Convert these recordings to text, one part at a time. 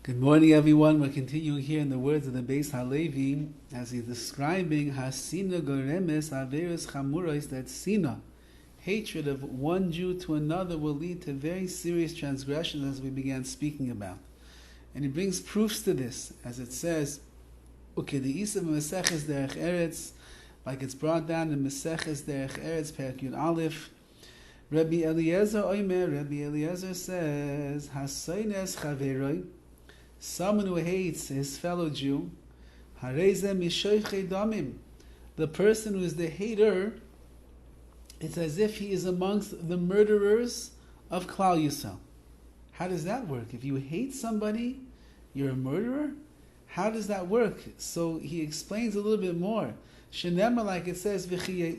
Good morning, everyone. We're continuing here in the words of the Beis Halevi as he's describing Hasina Goremes Averis Chamurais, that Sina, hatred of one Jew to another, will lead to very serious transgressions, as we began speaking about. And he brings proofs to this, as it says, Ukediisa Meseches Derech Eretz, like it's brought down in Meseches Derech Eretz, Perek Yud Aleph. Rabbi Eliezer says, Hasoines Chaveroi, someone who hates his fellow Jew, the person who is the hater, it's as if he is amongst the murderers of Klal Yisrael. How does that work? If you hate somebody, you're a murderer? How does that work? So he explains a little bit more. Shenema, like it says, there's a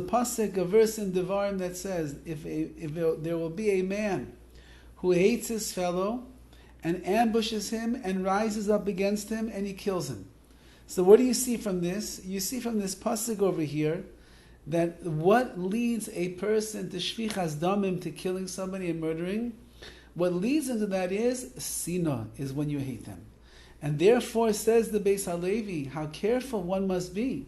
pasuk, a verse in Devarim that says, if there will be a man who hates his fellow and ambushes him and rises up against him and he kills him. So what do you see from this? You see from this pasuk over here that what leads a person to shvichas damim, to killing somebody and murdering, what leads into that is sina, is when you hate them. And therefore, says the Beis Halevi, how careful one must be.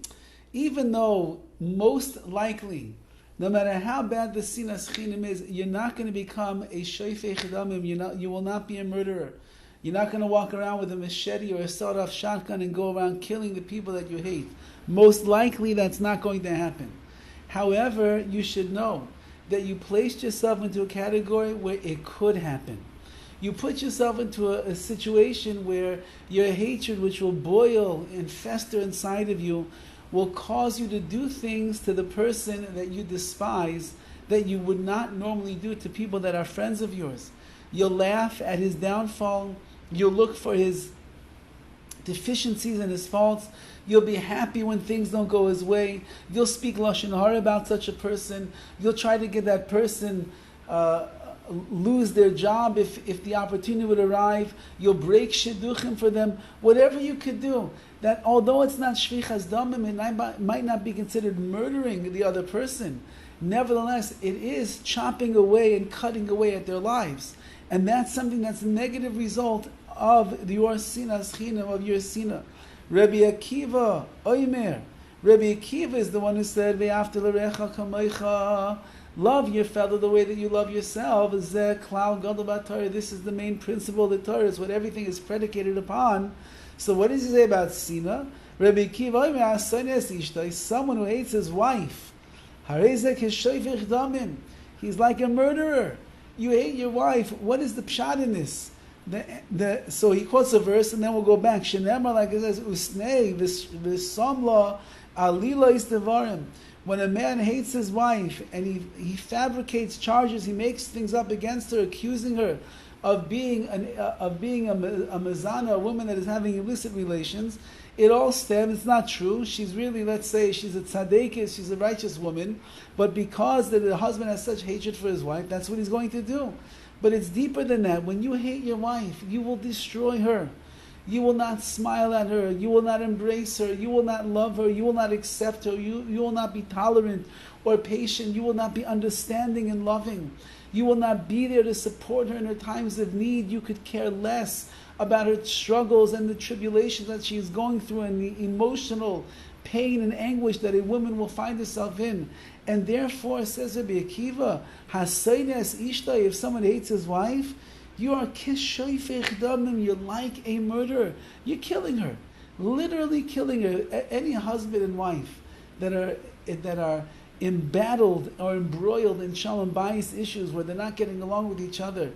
Even though most likely, no matter how bad the sinas chinim is, you're not going to become a shoifei chedamim. You will not be a murderer. You're not going to walk around with a machete or a sawed-off shotgun and go around killing the people that you hate. Most likely, that's not going to happen. However, you should know that you placed yourself into a category where it could happen. You put yourself into a situation where your hatred, which will boil and fester inside of you, will cause you to do things to the person that you despise that you would not normally do to people that are friends of yours. You'll laugh at his downfall. You'll look for his deficiencies and his faults. You'll be happy when things don't go his way. You'll speak lashon hara about such a person. You'll try to get that person lose their job if the opportunity would arrive. You'll break shidduchim for them. Whatever you could do, that although it's not shvichas damim, it might not be considered murdering the other person. Nevertheless, it is chopping away and cutting away at their lives. And that's something that's a negative result of your sinas chinam, of your sinah. Rabbi Akiva, Oimer. Rabbi Akiva is the one who said, Ve'afta l'recha kamoicha, love your fellow the way that you love yourself. This is the main principle of the Torah. It's what everything is predicated upon. So what does he say about Sina? Rabbi Akiva, someone who hates his wife, he's like a murderer. You hate your wife. What is the pshat in this? So he quotes a verse, and then we'll go back. Shenemar, like it says, Usnei v'samla alila isdevarim. When a man hates his wife and he fabricates charges, he makes things up against her, accusing her of being a mazana, a woman that is having illicit relations, it all stems, it's not true. She's really, let's say, she's a tzaddikus, she's a righteous woman, but because the husband has such hatred for his wife, that's what he's going to do. But it's deeper than that. When you hate your wife, you will destroy her. You will not smile at her. You will not embrace her. You will not love her. You will not accept her. You will not be tolerant or patient. You will not be understanding and loving. You will not be there to support her in her times of need. You could care less about her struggles and the tribulations that she is going through and the emotional pain and anguish that a woman will find herself in. And therefore, says Rabbi Akiva, Hasaynes Ishta, if someone hates his wife, you are kishoifech damim, you're like a murderer. You're killing her. Literally killing her. Any husband and wife that are embattled or embroiled in Shalom Bayis issues where they're not getting along with each other,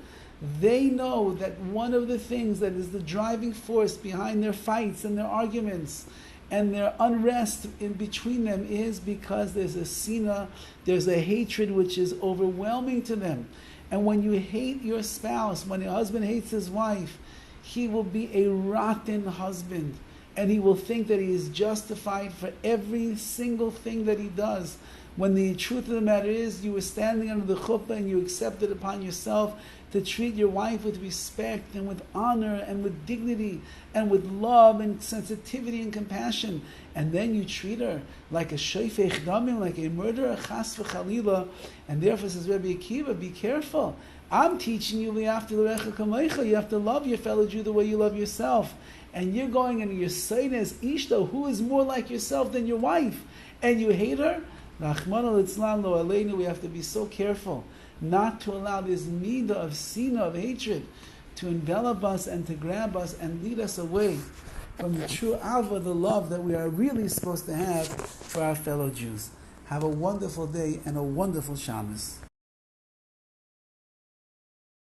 they know that one of the things that is the driving force behind their fights and their arguments and their unrest in between them is because there's a sina, there's a hatred which is overwhelming to them. And when you hate your spouse, when a husband hates his wife, he will be a rotten husband. And he will think that he is justified for every single thing that he does. when the truth of the matter is you were standing under the chuppah and you accepted upon yourself to treat your wife with respect and with honor and with dignity and with love and sensitivity and compassion, and then you treat her like a shofech damim, like a murderer, chas v'chalila, and therefore says Rabbi Akiva, be careful. I'm teaching you, you have to love your fellow Jew the way you love yourself. And you're going into your sayyidus ishto, who is more like yourself than your wife, and you hate her? Rachmana litzlan lo aleinu, we have to be so careful not to allow this midah of sina, of hatred, to envelop us and to grab us and lead us away from the true alva, the love that we are really supposed to have for our fellow Jews. Have a wonderful day and a wonderful Shabbos.